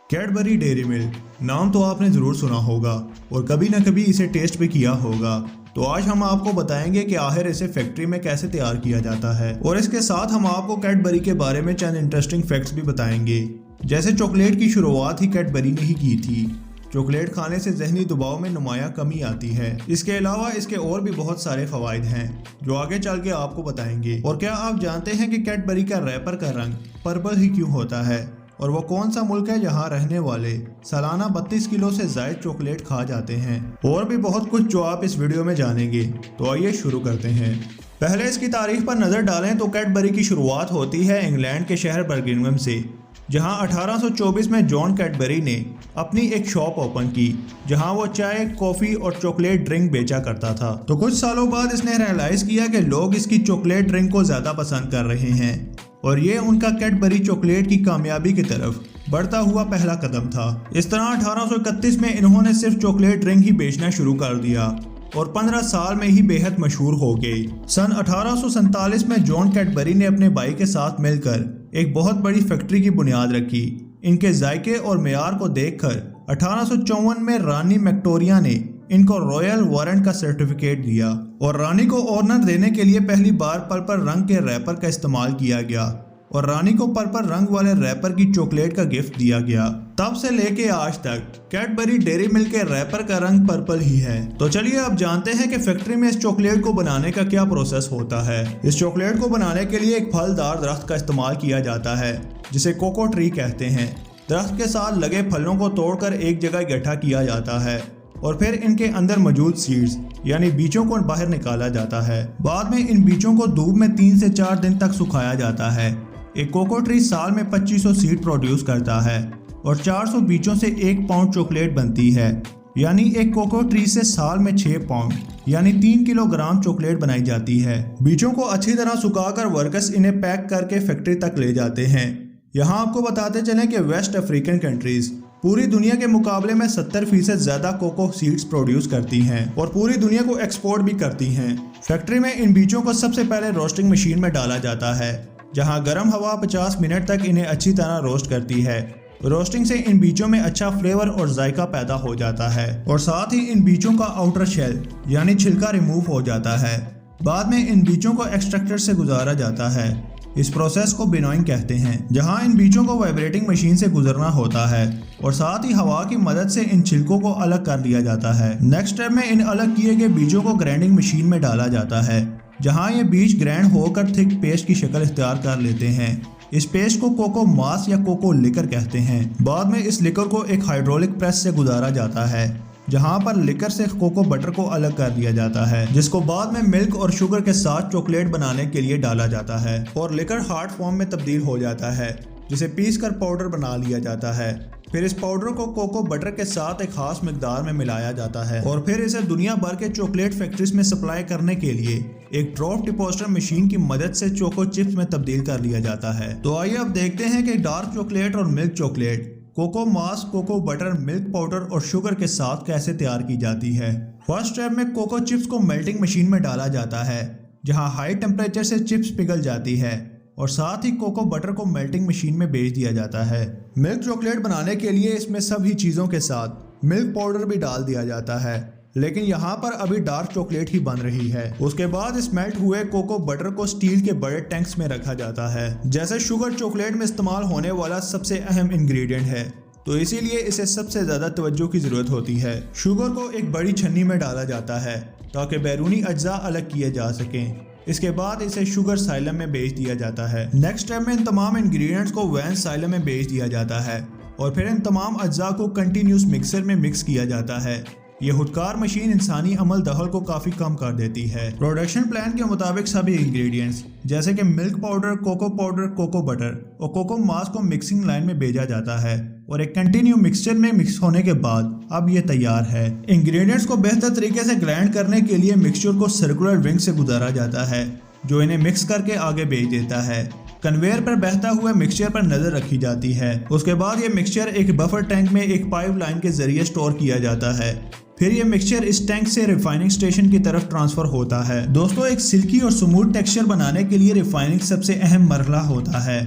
Cadbury dairy milk नाम तो आपने ज़रूर सुना होगा और कभी ना कभी इसे टेस्ट भी किया होगा। तो आज हम आपको बताएंगे कि आखिर इसे फैक्ट्री में कैसे तैयार किया जाता है और इसके साथ हम आपको कैडबरी के बारे में चंद इंटरेस्टिंग फैक्ट्स भी बताएंगे। जैसे चॉकलेट की शुरुआत ही कैडबरी ने ही की थी। चॉकलेट खाने से जहनी दबाव में नुमाया कमी आती है। इसके अलावा इसके और भी बहुत सारे फवाइद हैं जो आगे चल के आपको बताएंगे। और क्या आप जानते हैं कि कैडबरी का रैपर का रंग पर्पल ही क्यों होता है और वो कौन सा मुल्क है जहां रहने वाले सालाना 32 किलो से ज्यादा चॉकलेट खा जाते हैं। और भी बहुत कुछ जो आप इस वीडियो में जानेंगे। तो आइए शुरू करते हैं। पहले इसकी तारीख पर नजर डालें तो कैडबरी की शुरुआत होती है इंग्लैंड के शहर बर्मिंघम से, जहां 1824 में जॉन कैडबरी ने अपनी एक शॉप ओपन की जहां वो चाय, कॉफी और चॉकलेट ड्रिंक बेचा करता था। तो कुछ सालों बाद इसने रियलाइज किया कि लोग इसकी चॉकलेट ड्रिंक को ज्यादा पसंद कर रहे हैं और ये उनका कैडबरी चॉकलेट की कामयाबी की तरफ बढ़ता हुआ पहला कदम था। इस तरह 1831 में इन्होंने सिर्फ चॉकलेट ड्रिंक ही बेचना शुरू कर दिया और 15 साल में ही बेहद मशहूर हो गई। सन 1847 में जॉन कैडबरी ने अपने भाई के साथ मिलकर एक बहुत बड़ी फैक्ट्री की बुनियाद रखी। इनके जायके और मेयार को देखकर 1854 में रानी विक्टोरिया ने इनको रॉयल वारंट का सर्टिफिकेट दिया और रानी को ऑनर देने के लिए पहली बार पर्पल रंग के रैपर का इस्तेमाल किया गया और रानी को पर्पल रंग वाले रैपर की चॉकलेट का गिफ्ट दिया गया। तब से लेके आज तक कैडबरी डेयरी मिल्क के रैपर का रंग पर्पल ही है। तो चलिए अब जानते हैं कि फैक्ट्री में इस चॉकलेट को बनाने का क्या प्रोसेस होता है। इस चॉकलेट को बनाने के लिए एक फलदार दरख्त का इस्तेमाल किया जाता है जिसे कोको ट्री कहते हैं। दरख्त के साथ लगे फलों को तोड़कर एक जगह इकट्ठा किया जाता है और फिर इनके अंदर मौजूद सीड्स यानी बीजों को बाहर निकाला जाता है। बाद में इन बीजों को धूप में 3 से 4 दिन तक सुखाया जाता है। एक कोको ट्री साल में 2500 सीड प्रोड्यूस करता है और 400 बीजों से 1 पाउंड चॉकलेट बनती है। यानी एक कोको ट्री से साल में 6 पाउंड यानी 3 किलोग्राम चॉकलेट बनाई जाती है। बीजों को अच्छी तरह सुखाकर वर्कर्स इन्हें पैक करके फैक्ट्री तक ले जाते हैं। यहाँ आपको बताते चलें कि वेस्ट अफ्रीकन कंट्रीज पूरी दुनिया के मुकाबले में 70% ज्यादा कोको सीड्स प्रोड्यूस करती हैं और पूरी दुनिया को एक्सपोर्ट भी करती हैं। फैक्ट्री में इन बीजों को सबसे पहले रोस्टिंग मशीन में डाला जाता है जहां गर्म हवा 50 मिनट तक इन्हें अच्छी तरह रोस्ट करती है। रोस्टिंग से इन बीजों में अच्छा फ्लेवर और जायका पैदा हो जाता है और साथ ही इन बीजों का आउटर शेल यानी छिलका रिमूव हो जाता है। बाद में इन बीजों को एक्सट्रैक्टर से गुजारा जाता है। इस प्रोसेस को विनोइंग कहते हैं, जहां इन बीजों को वाइब्रेटिंग मशीन से गुजरना होता है और साथ ही हवा की मदद से इन छिलकों को अलग कर लिया जाता है। नेक्स्ट स्टेप में इन अलग किए गए बीजों को ग्राइंडिंग मशीन में डाला जाता है जहां ये बीज ग्राइंड होकर थिक पेस्ट की शक्ल इख्तियार कर लेते हैं। इस पेस्ट को कोको मास या कोको लिकर कहते हैं। बाद में इस लिकर को एक हाइड्रोलिक प्रेस से गुजारा जाता है जहां पर लिकर से कोको बटर को अलग कर दिया जाता है, जिसको बाद में मिल्क और शुगर के साथ चॉकलेट बनाने के लिए डाला जाता है और लिकर हार्ड फॉर्म में तब्दील हो जाता है जिसे पीस कर पाउडर बना लिया जाता है। फिर इस पाउडर को कोको बटर के साथ एक खास मिकदार में मिलाया जाता है और फिर इसे दुनिया भर के चॉकलेट फैक्ट्रीज में सप्लाई करने के लिए एक ड्रॉप डिपोस्टर मशीन की मदद से चोको चिप्स में तब्दील कर लिया जाता है। तो आइए अब देखते हैं कि डार्क चॉकलेट और मिल्क चॉकलेट कोको मास, कोको बटर, मिल्क पाउडर और शुगर के साथ कैसे तैयार की जाती है। फर्स्ट स्टेप में कोको चिप्स को मेल्टिंग मशीन में डाला जाता है जहां हाई टेम्परेचर से चिप्स पिघल जाती है और साथ ही कोको बटर को मेल्टिंग मशीन में भेज दिया जाता है। मिल्क चॉकलेट बनाने के लिए इसमें सभी चीज़ों के साथ मिल्क पाउडर भी डाल दिया जाता है, लेकिन यहाँ पर अभी डार्क चॉकलेट ही बन रही है। उसके बाद इस मेल्ट हुए कोको बटर को स्टील के बड़े टैंक्स में रखा जाता है। जैसे शुगर चॉकलेट में इस्तेमाल होने वाला सबसे अहम इंग्रेडिएंट है तो इसीलिए इसे सबसे ज्यादा तवज्जो की जरूरत होती है। शुगर को एक बड़ी छन्नी में डाला जाता है ताकि बैरूनी अज्जा अलग किए जा सकें। इसके बाद इसे शुगर साइलम में भेज दिया जाता है। नेक्स्ट स्टेप में इन तमाम इंग्रेडिएंट्स को वैन साइलम में भेज दिया जाता है और फिर इन तमाम अज्जा को कंटिन्यूस मिक्सर में मिक्स किया जाता है। ये हुडकार मशीन इंसानी अमल दखल को काफी कम कर देती है। प्रोडक्शन प्लान के मुताबिक सभी इंग्रेडिएंट्स जैसे कि milk powder, cocoa powder, cocoa butter और कोको मास को मिक्सिंग लाइन में भेजा जाता है और एक कंटिन्यू मिक्सचर में मिक्स होने के बाद अब ये तैयार है। इंग्रेडिएंट्स को बेहतर तरीके से ग्राइंड करने के लिए मिक्सचर को सर्कुलर रिंग से गुजारा जाता है जो इन्हें मिक्स करके आगे भेज देता है। कन्वेयर पर बहता हुआ मिक्सचर पर नजर रखी जाती है। उसके बाद ये मिक्सचर एक बफर टैंक में एक पाइप लाइन के जरिए स्टोर किया जाता है। फिर ये मिक्सचर इस टैंक से रिफाइनिंग स्टेशन की तरफ ट्रांसफर होता है। दोस्तों, एक सिल्की और स्मूथ टेक्सचर बनाने के लिए रिफाइनिंग सबसे अहम मरहला होता है।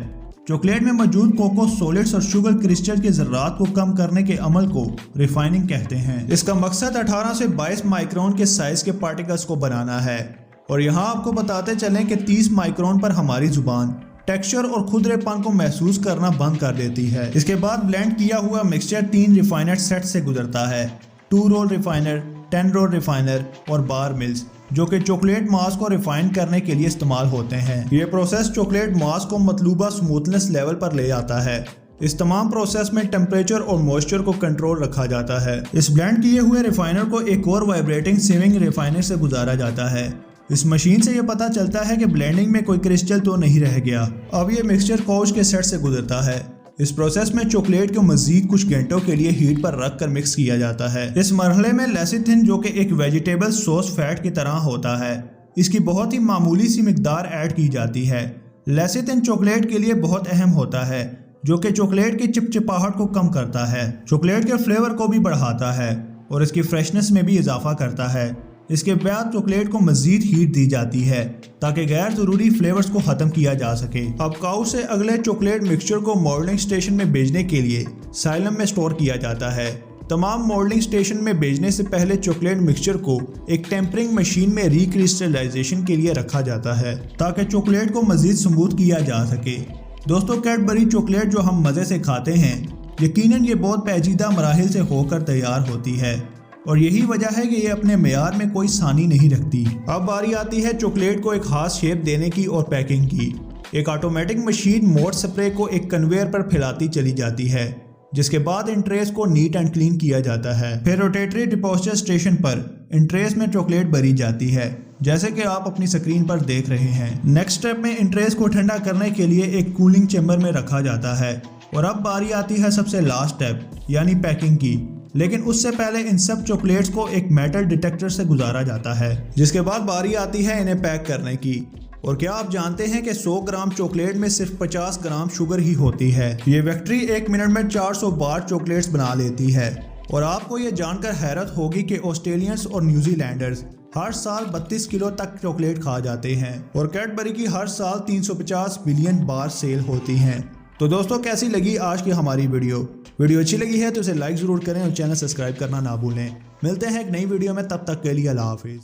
चॉकलेट में मौजूद कोको सॉलिड्स और शुगर क्रिस्टल के ज़र्रात को कम करने के अमल को रिफाइनिंग कहते हैं। इसका मकसद 18 से 22 माइक्रोन के साइज के पार्टिकल्स को बनाना है। और यहाँ आपको बताते चलें कि 30 माइक्रोन पर हमारी जुबान टेक्सचर और खुरदरेपन को महसूस करना बंद कर देती है। इसके बाद ब्लेंड किया हुआ मिक्सचर 3 रिफाइनर सेट से गुजरता है, 2 रोल रिफाइनर, 10 रोल रिफाइनर और बार मिल्स, जो कि चॉकलेट मास को रिफाइन करने के लिए इस्तेमाल होते हैं। ये प्रोसेस चॉकलेट मास को मतलूबा स्मूथनेस लेवल पर ले आता है। इस तमाम प्रोसेस में टेम्परेचर और मॉइस्चर को कंट्रोल रखा जाता है। इस ब्लेंड किए हुए रिफाइनर को एक और वाइब्रेटिंग सीविंग रिफाइनर से गुजारा जाता है। इस मशीन से ये पता चलता है कि ब्लेंडिंग में कोई क्रिस्टल तो नहीं रह गया। अब ये मिक्सचर काउच के सेट से गुजरता है। इस प्रोसेस में चॉकलेट को मजीद कुछ घंटों के लिए हीट पर रख कर मिक्स किया जाता है। इस मरहले में लेसिथिन, जो कि एक वेजिटेबल सॉस फैट की तरह होता है, इसकी बहुत ही मामूली सी मिकदार ऐड की जाती है। लेसिथिन चॉकलेट के लिए बहुत अहम होता है, जो कि चॉकलेट की चिपचिपाहट को कम करता है, चॉकलेट के फ्लेवर को भी बढ़ाता है और इसकी फ्रेशनेस में भी इजाफा करता है। इसके बाद चॉकलेट को मजीद हीट दी जाती है ताकि गैर जरूरी फ्लेवर्स को खत्म किया जा सके। अब काउच से अगले चॉकलेट मिक्सचर को मोल्डिंग स्टेशन में भेजने के लिए साइलम में स्टोर किया जाता है। तमाम मोल्डिंग स्टेशन में भेजने से पहले चॉकलेट मिक्सचर को एक टेम्परिंग मशीन में रिक्रिस्टलाइजेशन के लिए रखा जाता है ताकि चॉकलेट को मजीद स्मूथ किया जा सके। दोस्तों, कैडबरी चॉकलेट जो हम मज़े से खाते हैं, यकीनन ये बहुत पेचीदा मराहिल से होकर तैयार होती है और यही वजह है कि ये अपने मेयार में कोई सानी नहीं रखती। अब बारी आती है चॉकलेट को एक खास शेप देने की और पैकिंग की। एक ऑटोमेटिक मशीन मोट स्प्रे को एक कन्वेयर पर फैलाती चली जाती है, जिसके बाद इन ट्रेस को नीट एंड क्लीन किया जाता है। फिर रोटेटरी डिपॉजिटर स्टेशन पर इन ट्रेस में चॉकलेट भरी जाती है, जैसे कि आप अपनी स्क्रीन पर देख रहे हैं। नेक्स्ट स्टेप में इन ट्रेस को ठंडा करने के लिए एक कूलिंग चैम्बर में रखा जाता है। और अब बारी आती है सबसे लास्ट स्टेप, यानी पैकिंग की। लेकिन उससे पहले इन सब चॉकलेट्स को एक मेटल डिटेक्टर से गुजारा जाता है, जिसके बाद बारी आती है इन्हें पैक करने की। और क्या आप जानते हैं कि 100 ग्राम चॉकलेट में सिर्फ 50 ग्राम शुगर ही होती है। ये फैक्ट्री 1 मिनट में 400 बार चॉकलेट्स बना लेती है। और आपको ये जानकर हैरत होगी कि ऑस्ट्रेलियंस और न्यूजीलैंडर्स हर साल 32 किलो तक चॉकलेट खा जाते हैं और कैडबरी की हर साल 350 बिलियन बार सेल होती हैं। तो दोस्तों, कैसी लगी आज की हमारी वीडियो अच्छी लगी है तो इसे लाइक ज़रूर करें और चैनल सब्सक्राइब करना ना भूलें। मिलते हैं एक नई वीडियो में, तब तक के लिए अल्लाह हाफिज़।